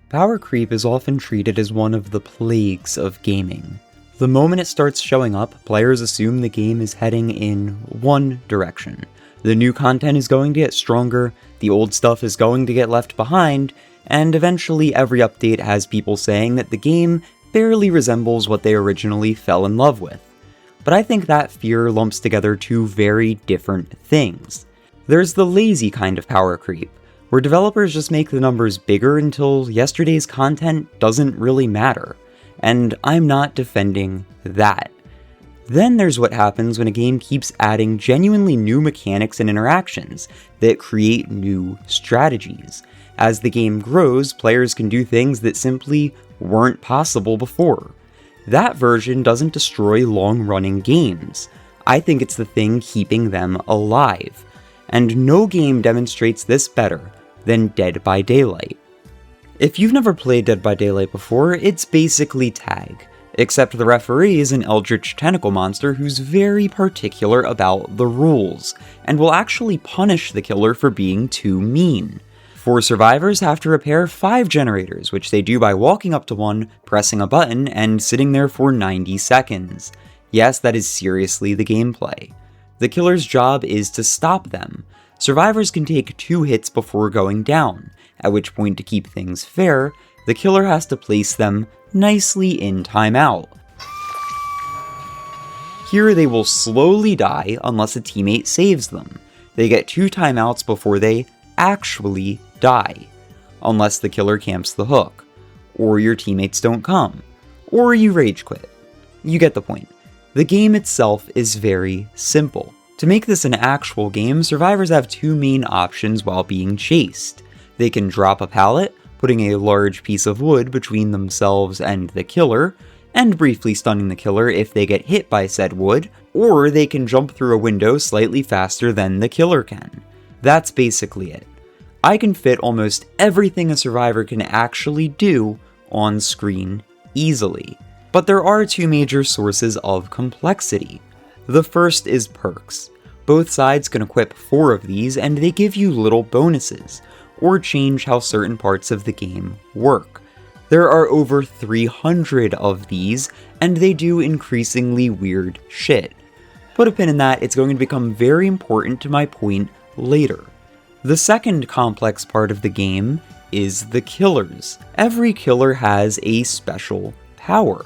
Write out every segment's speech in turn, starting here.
Power creep is often treated as one of the plagues of gaming. The moment it starts showing up, players assume the game is heading in one direction. The new content is going to get stronger, the old stuff is going to get left behind, and eventually every update has people saying that the game barely resembles what they originally fell in love with. But I think that fear lumps together two very different things. There's the lazy kind of power creep, where developers just make the numbers bigger until yesterday's content doesn't really matter, and I'm not defending that. Then there's what happens when a game keeps adding genuinely new mechanics and interactions that create new strategies. As the game grows, players can do things that simply weren't possible before. That version doesn't destroy long-running games. I think it's the thing keeping them alive. And no game demonstrates this better than Dead by Daylight. If you've never played Dead by Daylight before, it's basically tag, except the referee is an eldritch tentacle monster who's very particular about the rules, and will actually punish the killer for being too mean. 4 survivors have to repair 5 generators, which they do by walking up to one, pressing a button, and sitting there for 90 seconds. Yes, that is seriously the gameplay. The killer's job is to stop them. Survivors can take 2 hits before going down, at which point, to keep things fair, the killer has to place them nicely in timeout. Here they will slowly die unless a teammate saves them. They get 2 timeouts before they actually die, unless the killer camps the hook, or your teammates don't come, or you rage quit. You get the point. The game itself is very simple. To make this an actual game, survivors have 2 main options while being chased. They can drop a pallet, putting a large piece of wood between themselves and the killer, and briefly stunning the killer if they get hit by said wood, or they can jump through a window slightly faster than the killer can. That's basically it. I can fit almost everything a survivor can actually do on screen easily. But there are 2 major sources of complexity. The first is perks. Both sides can equip 4 of these, and they give you little bonuses, or change how certain parts of the game work. There are over 300 of these, and they do increasingly weird shit. Put a pin in that, it's going to become very important to my point later. The second complex part of the game is the killers. Every killer has a special power.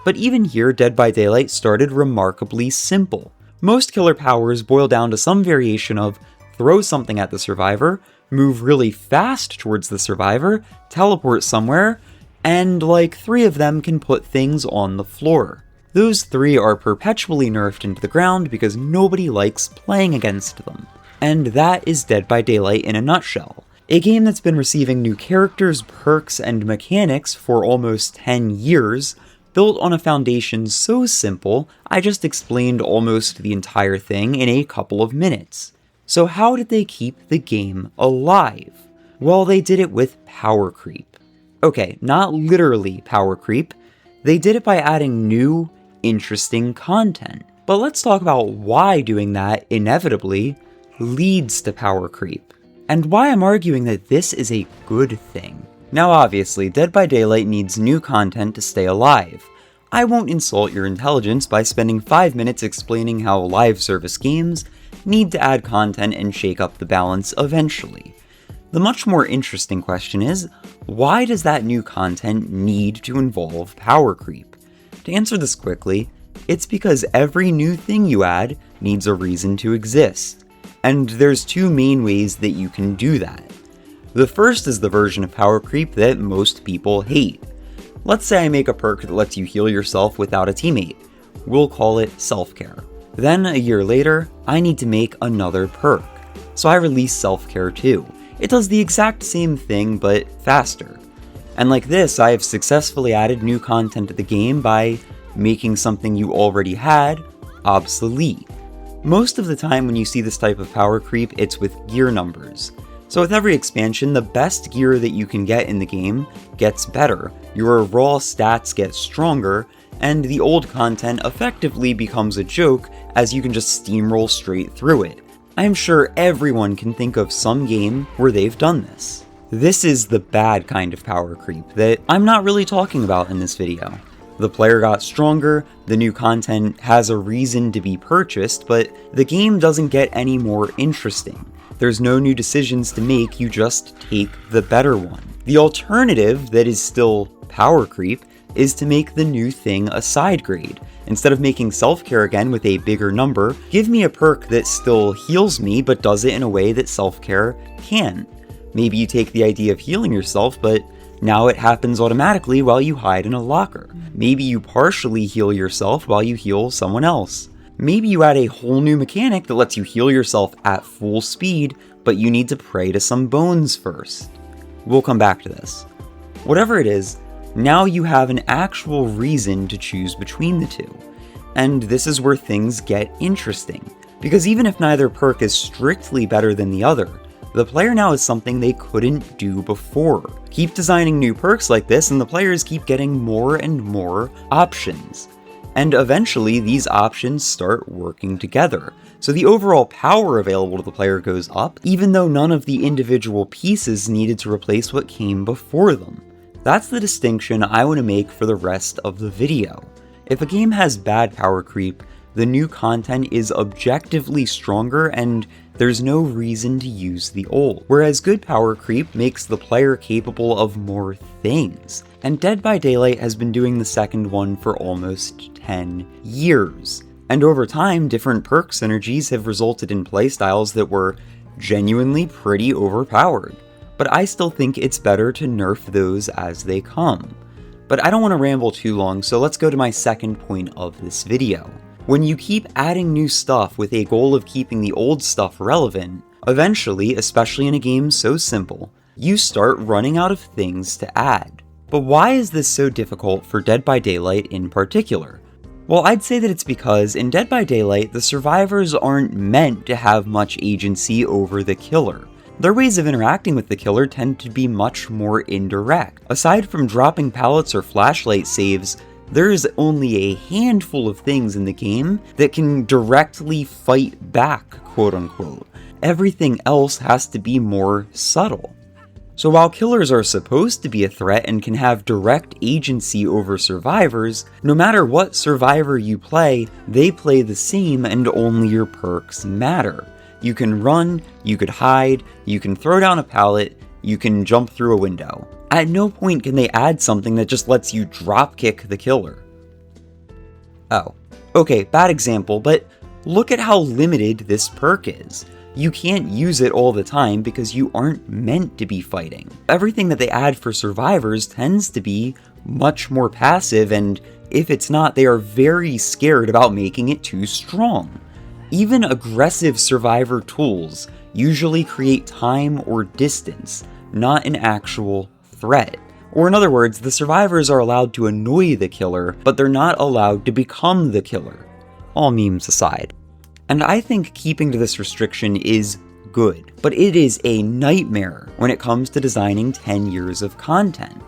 But even here, Dead by Daylight started remarkably simple. Most killer powers boil down to some variation of throw something at the survivor, move really fast towards the survivor, teleport somewhere, and like 3 of them can put things on the floor. Those 3 are perpetually nerfed into the ground because nobody likes playing against them. And that is Dead by Daylight in a nutshell. A game that's been receiving new characters, perks, and mechanics for almost 10 years, built on a foundation so simple, I just explained almost the entire thing in a couple of minutes. So how did they keep the game alive? Well, they did it with power creep. Okay, not literally power creep. They did it by adding new, interesting content. But let's talk about why doing that inevitably leads to power creep, and why I'm arguing that this is a good thing. Now obviously, Dead by Daylight needs new content to stay alive. I won't insult your intelligence by spending 5 minutes explaining how live service games need to add content and shake up the balance eventually. The much more interesting question is, why does that new content need to involve power creep? To answer this quickly, it's because every new thing you add needs a reason to exist. And there's 2 main ways that you can do that. The first is the version of power creep that most people hate. Let's say I make a perk that lets you heal yourself without a teammate. We'll call it self-care. Then, a year later, I need to make another perk. So I release self-care too. It does the exact same thing, but faster. And like this, I have successfully added new content to the game by making something you already had obsolete. Most of the time when you see this type of power creep, it's with gear numbers. So with every expansion, the best gear that you can get in the game gets better, your raw stats get stronger, and the old content effectively becomes a joke as you can just steamroll straight through it. I am sure everyone can think of some game where they've done this. This is the bad kind of power creep that I'm not really talking about in this video. The player got stronger, the new content has a reason to be purchased, but the game doesn't get any more interesting. There's no new decisions to make, you just take the better one. The alternative that is still power creep is to make the new thing a side grade. Instead of making self-care again with a bigger number, give me a perk that still heals me but does it in a way that self-care can. Maybe you take the idea of healing yourself, but now it happens automatically while you hide in a locker. Maybe you partially heal yourself while you heal someone else. Maybe you add a whole new mechanic that lets you heal yourself at full speed, but you need to pray to some bones first. We'll come back to this. Whatever it is, now you have an actual reason to choose between the two. And this is where things get interesting, because even if neither perk is strictly better than the other, the player now has something they couldn't do before. Keep designing new perks like this and the players keep getting more and more options. And eventually these options start working together. So the overall power available to the player goes up, even though none of the individual pieces needed to replace what came before them. That's the distinction I want to make for the rest of the video. If a game has bad power creep, the new content is objectively stronger and there's no reason to use the old. Whereas good power creep makes the player capable of more things. And Dead by Daylight has been doing the second one for almost 10 years. And over time, different perk synergies have resulted in playstyles that were genuinely pretty overpowered. But I still think it's better to nerf those as they come. But I don't want to ramble too long, so let's go to my second point of this video. When you keep adding new stuff with a goal of keeping the old stuff relevant, eventually, especially in a game so simple, you start running out of things to add. But why is this so difficult for Dead by Daylight in particular? Well, I'd say that it's because in Dead by Daylight, the survivors aren't meant to have much agency over the killer. Their ways of interacting with the killer tend to be much more indirect. Aside from dropping pallets or flashlight saves, there's only a handful of things in the game that can directly fight back, quote unquote. Everything else has to be more subtle. So while killers are supposed to be a threat and can have direct agency over survivors, no matter what survivor you play, they play the same and only your perks matter. You can run, you could hide, you can throw down a pallet, you can jump through a window. At no point can they add something that just lets you dropkick the killer. Oh, okay, bad example, but look at how limited this perk is. You can't use it all the time because you aren't meant to be fighting. Everything that they add for survivors tends to be much more passive, and if it's not, they are very scared about making it too strong. Even aggressive survivor tools usually create time or distance, not an actual threat. Or in other words, the survivors are allowed to annoy the killer, but they're not allowed to become the killer. All memes aside. And I think keeping to this restriction is good, but it is a nightmare when it comes to designing 10 years of content.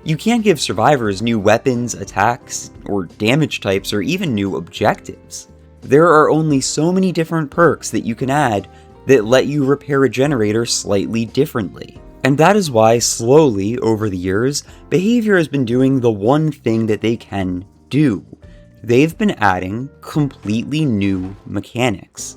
You can't give survivors new weapons, attacks, or damage types, or even new objectives. There are only so many different perks that you can add that let you repair a generator slightly differently. And that is why, slowly, over the years, Behavior has been doing the one thing that they can do. They've been adding completely new mechanics.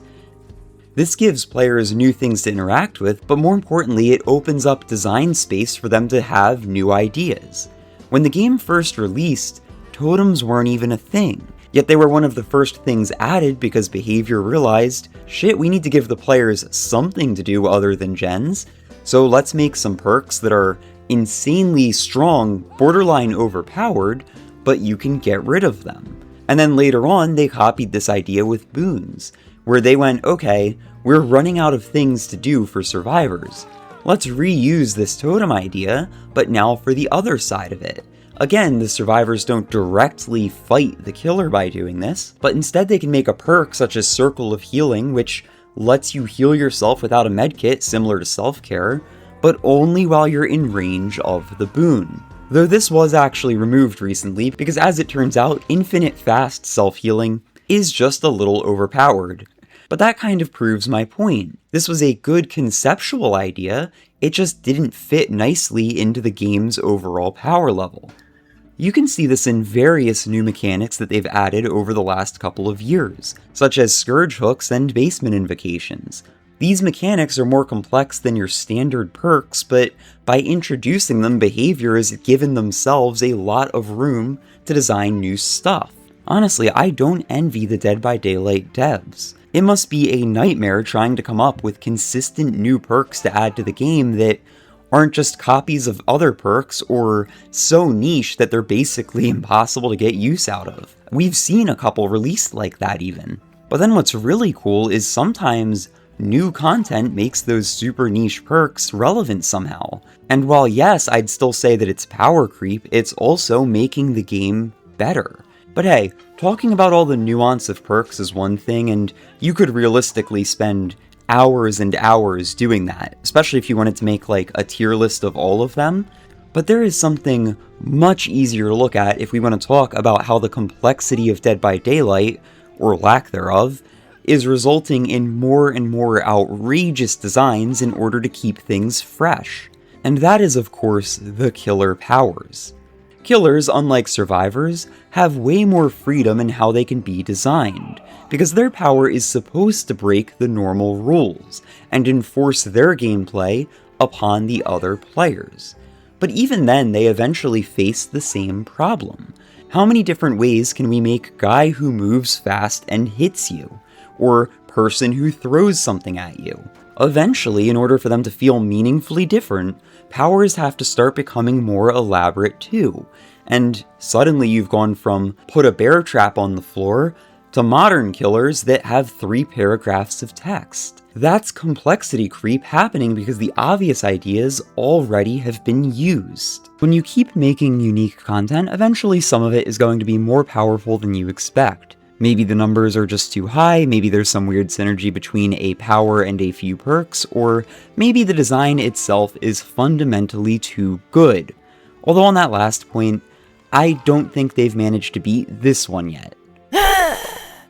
This gives players new things to interact with, but more importantly, it opens up design space for them to have new ideas. When the game first released, totems weren't even a thing. Yet they were one of the first things added because Behavior realized, shit, we need to give the players something to do other than gens, so let's make some perks that are insanely strong, borderline overpowered, but you can get rid of them. And then later on, they copied this idea with boons, where they went, okay, we're running out of things to do for survivors. Let's reuse this totem idea, but now for the other side of it. Again, the survivors don't directly fight the killer by doing this, but instead they can make a perk such as Circle of Healing, which lets you heal yourself without a medkit similar to self-care, but only while you're in range of the boon. Though this was actually removed recently, because as it turns out, infinite fast self-healing is just a little overpowered. But that kind of proves my point. This was a good conceptual idea, it just didn't fit nicely into the game's overall power level. You can see this in various new mechanics that they've added over the last couple of years, such as Scourge hooks and basement invocations. These mechanics are more complex than your standard perks, but by introducing them, behavior has given themselves a lot of room to design new stuff. Honestly, I don't envy the Dead by Daylight devs. It must be a nightmare trying to come up with consistent new perks to add to the game that aren't just copies of other perks or so niche that they're basically impossible to get use out of. We've seen a couple released like that even. But then what's really cool is sometimes new content makes those super niche perks relevant somehow. And while yes, I'd still say that it's power creep, it's also making the game better. But hey, talking about all the nuance of perks is one thing, and you could realistically spend hours and hours doing that, especially if you wanted to make like a tier list of all of them. But there is something much easier to look at if we want to talk about how the complexity of Dead by Daylight, or lack thereof, is resulting in more and more outrageous designs in order to keep things fresh. And that is, of course, the killer powers. Killers, unlike survivors, have way more freedom in how they can be designed, because their power is supposed to break the normal rules, and enforce their gameplay upon the other players. But even then, they eventually face the same problem. How many different ways can we make guy who moves fast and hits you? Or person who throws something at you? Eventually, in order for them to feel meaningfully different, powers have to start becoming more elaborate too. And suddenly you've gone from put a bear trap on the floor to modern killers that have 3 paragraphs of text. That's complexity creep happening because the obvious ideas already have been used. When you keep making unique content, eventually some of it is going to be more powerful than you expect. Maybe the numbers are just too high, maybe there's some weird synergy between a power and a few perks, or maybe the design itself is fundamentally too good. Although on that last point, I don't think they've managed to beat this one yet.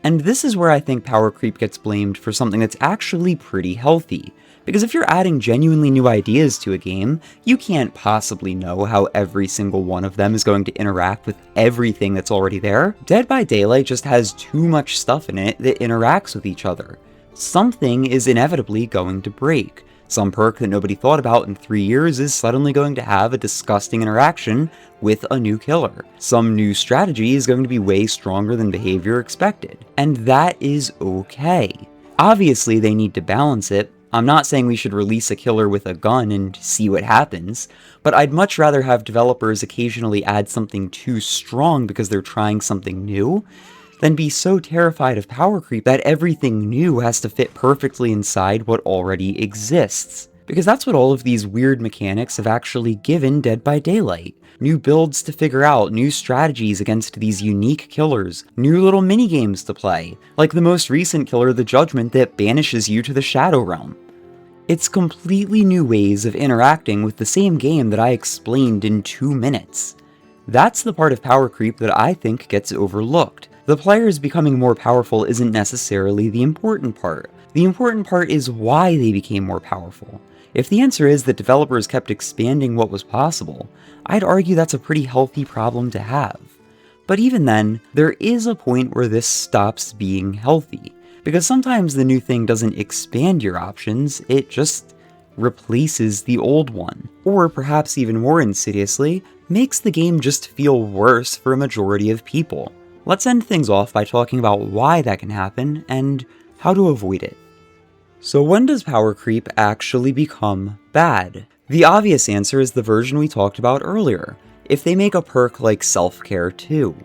And this is where I think power creep gets blamed for something that's actually pretty healthy. Because if you're adding genuinely new ideas to a game, you can't possibly know how every single one of them is going to interact with everything that's already there. Dead by Daylight just has too much stuff in it that interacts with each other. Something is inevitably going to break. Some perk that nobody thought about in 3 years is suddenly going to have a disgusting interaction with a new killer. Some new strategy is going to be way stronger than behavior expected. And that is okay. Obviously, they need to balance it. I'm not saying we should release a killer with a gun and see what happens, but I'd much rather have developers occasionally add something too strong because they're trying something new, than be so terrified of power creep that everything new has to fit perfectly inside what already exists. Because that's what all of these weird mechanics have actually given Dead by Daylight. New builds to figure out, new strategies against these unique killers, new little minigames to play, like the most recent killer, the Judgment, that banishes you to the Shadow Realm. It's completely new ways of interacting with the same game that I explained in 2 minutes. That's the part of power creep that I think gets overlooked. The players becoming more powerful isn't necessarily the important part. The important part is why they became more powerful. If the answer is that developers kept expanding what was possible, I'd argue that's a pretty healthy problem to have. But even then, there is a point where this stops being healthy, because sometimes the new thing doesn't expand your options, it just replaces the old one. Or perhaps even more insidiously, makes the game just feel worse for a majority of people. Let's end things off by talking about why that can happen and how to avoid it. So when does power creep actually become bad? The obvious answer is the version we talked about earlier. If they make a perk like Self-Care 2.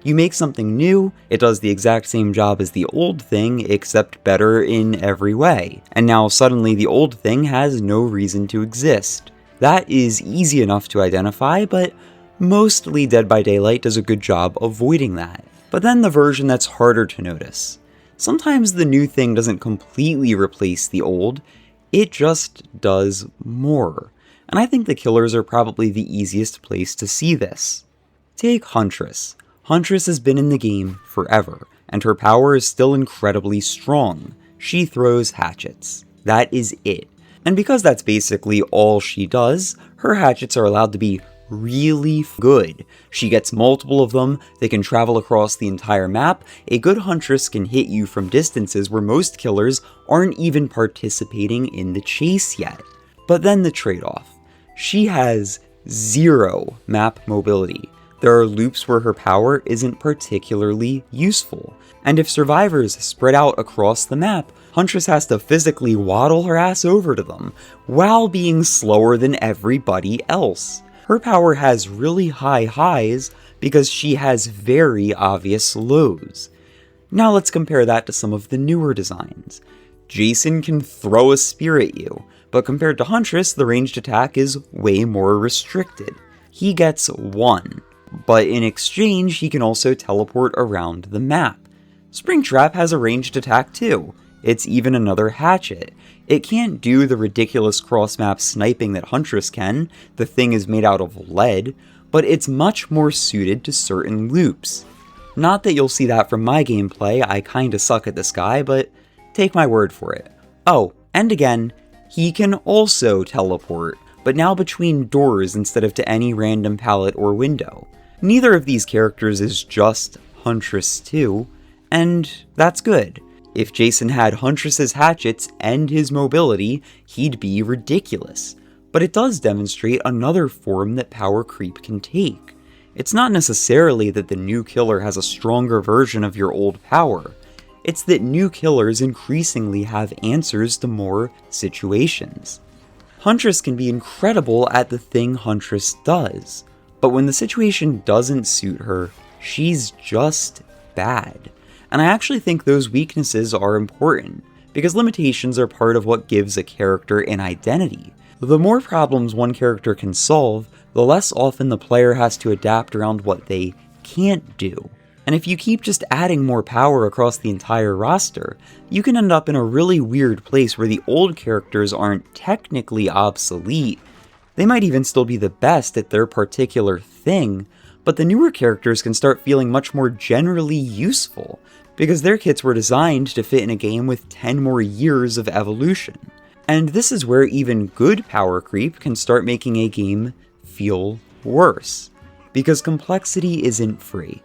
You make something new, it does the exact same job as the old thing, except better in every way. And now suddenly the old thing has no reason to exist. That is easy enough to identify, but mostly Dead by Daylight does a good job avoiding that. But then the version that's harder to notice. Sometimes the new thing doesn't completely replace the old, it just does more. And I think the killers are probably the easiest place to see this. Take Huntress. Huntress has been in the game forever, and her power is still incredibly strong. she throws hatchets. That is it. And because that's basically all she does, her hatchets are allowed to be really good. She gets multiple of them, they can travel across the entire map, a good huntress can hit you from distances where most killers aren't even participating in the chase yet. But then the trade-off. She has 0 map mobility. There are loops where her power isn't particularly useful, and if survivors spread out across the map, Huntress has to physically waddle her ass over to them, while being slower than everybody else. Her power has really high highs because she has very obvious lows. Now let's compare that to some of the newer designs. Jason can throw a spear at you, but compared to Huntress, the ranged attack is way more restricted. He gets 1, but in exchange, he can also teleport around the map. Springtrap has a ranged attack too. It's even another hatchet. It can't do the ridiculous cross-map sniping that Huntress can, the thing is made out of lead, but it's much more suited to certain loops. Not that you'll see that from my gameplay, I kinda suck at this guy, but take my word for it. Oh, and again, he can also teleport, but now between doors instead of to any random pallet or window. Neither of these characters is just Huntress 2, and that's good. If Jason had Huntress's hatchets and his mobility, he'd be ridiculous. But it does demonstrate another form that power creep can take. It's not necessarily that the new killer has a stronger version of your old power. It's that new killers increasingly have answers to more situations. Huntress can be incredible at the thing Huntress does, but when the situation doesn't suit her, she's just bad. And I actually think those weaknesses are important, because limitations are part of what gives a character an identity. The more problems one character can solve, the less often the player has to adapt around what they can't do. And if you keep just adding more power across the entire roster, you can end up in a really weird place where the old characters aren't technically obsolete. They might even still be the best at their particular thing, but the newer characters can start feeling much more generally useful, because their kits were designed to fit in a game with 10 more years of evolution. And this is where even good power creep can start making a game feel worse, because complexity isn't free.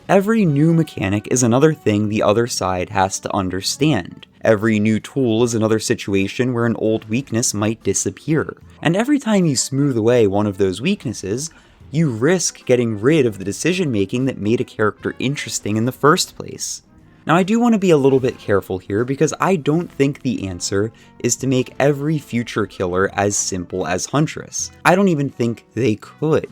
Every new mechanic is another thing the other side has to understand. Every new tool is another situation where an old weakness might disappear. And every time you smooth away one of those weaknesses, you risk getting rid of the decision making that made a character interesting in the first place. Now I do want to be a little bit careful here because I don't think the answer is to make every future killer as simple as Huntress. I don't even think they could.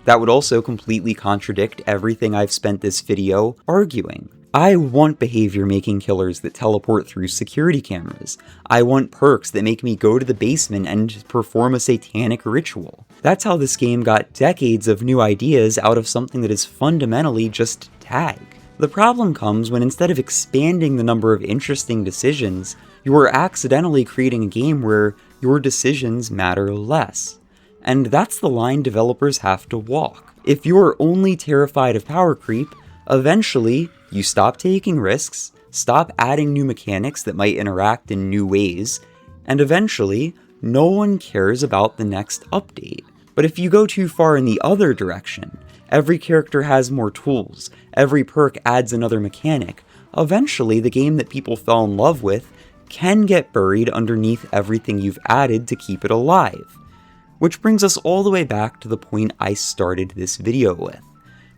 That would also completely contradict everything I've spent this video arguing. I want behavior-making killers that teleport through security cameras. I want perks that make me go to the basement and perform a satanic ritual. That's how this game got decades of new ideas out of something that is fundamentally just tag. The problem comes when instead of expanding the number of interesting decisions, you are accidentally creating a game where your decisions matter less. And that's the line developers have to walk. If you're only terrified of power creep, eventually you stop taking risks, stop adding new mechanics that might interact in new ways, and eventually no one cares about the next update. But if you go too far in the other direction, every character has more tools, every perk adds another mechanic, eventually the game that people fell in love with can get buried underneath everything you've added to keep it alive. Which brings us all the way back to the point I started this video with.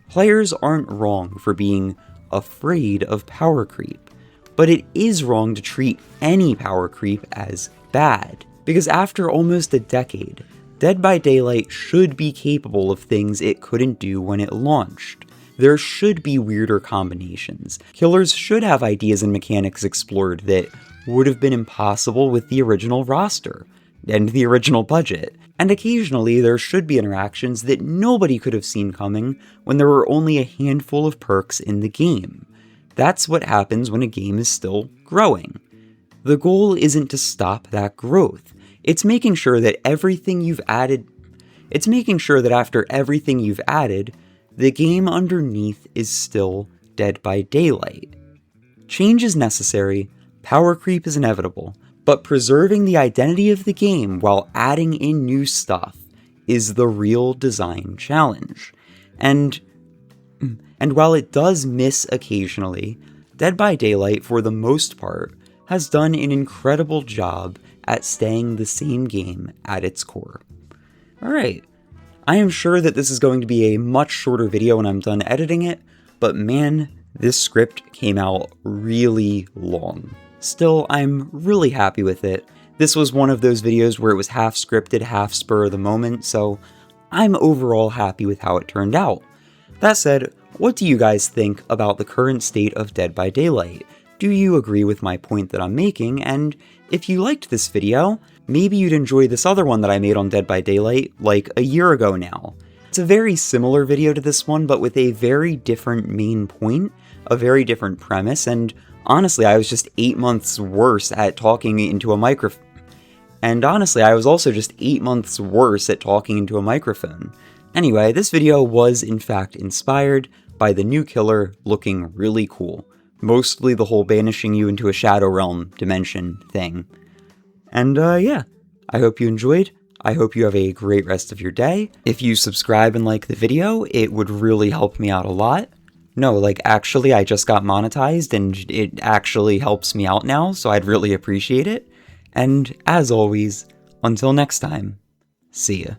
Players aren't wrong for being afraid of power creep, but it is wrong to treat any power creep as bad, because after almost a decade, Dead by Daylight should be capable of things it couldn't do when it launched. There should be weirder combinations. Killers should have ideas and mechanics explored that would have been impossible with the original roster and the original budget. And occasionally there should be interactions that nobody could have seen coming when there were only a handful of perks in the game. That's what happens when a game is still growing. The goal isn't to stop that growth. It's making sure that after everything you've added, the game underneath is still Dead by Daylight. Change is necessary, Power creep is inevitable, but preserving the identity of the game while adding in new stuff is the real design challenge. And while it does miss occasionally, Dead by Daylight, for the most part, has done an incredible job at staying the same game at its core. Alright, I am sure that this is going to be a much shorter video when I'm done editing it, but man, this script came out really long. Still, I'm really happy with it. This was one of those videos where it was half scripted, half spur of the moment, so I'm overall happy with how it turned out. That said, what do you guys think about the current state of Dead by Daylight? Do you agree with my point that I'm making? And if you liked this video, maybe you'd enjoy this other one that I made on Dead by Daylight like a year ago now. It's a very similar video to this one, but with a very different main point, a very different premise, and honestly, I was just 8 months worse at talking into a microphone. And honestly, I was also just 8 months worse at talking into a microphone. Anyway, this video was in fact inspired by the new killer looking really cool. Mostly the whole banishing you into a Shadow Realm dimension thing. And yeah, I hope you enjoyed. I hope you have a great rest of your day. If you subscribe and like the video, it would really help me out a lot. No, like actually I just got monetized and it actually helps me out now, so I'd really appreciate it. And as always, until next time, see ya.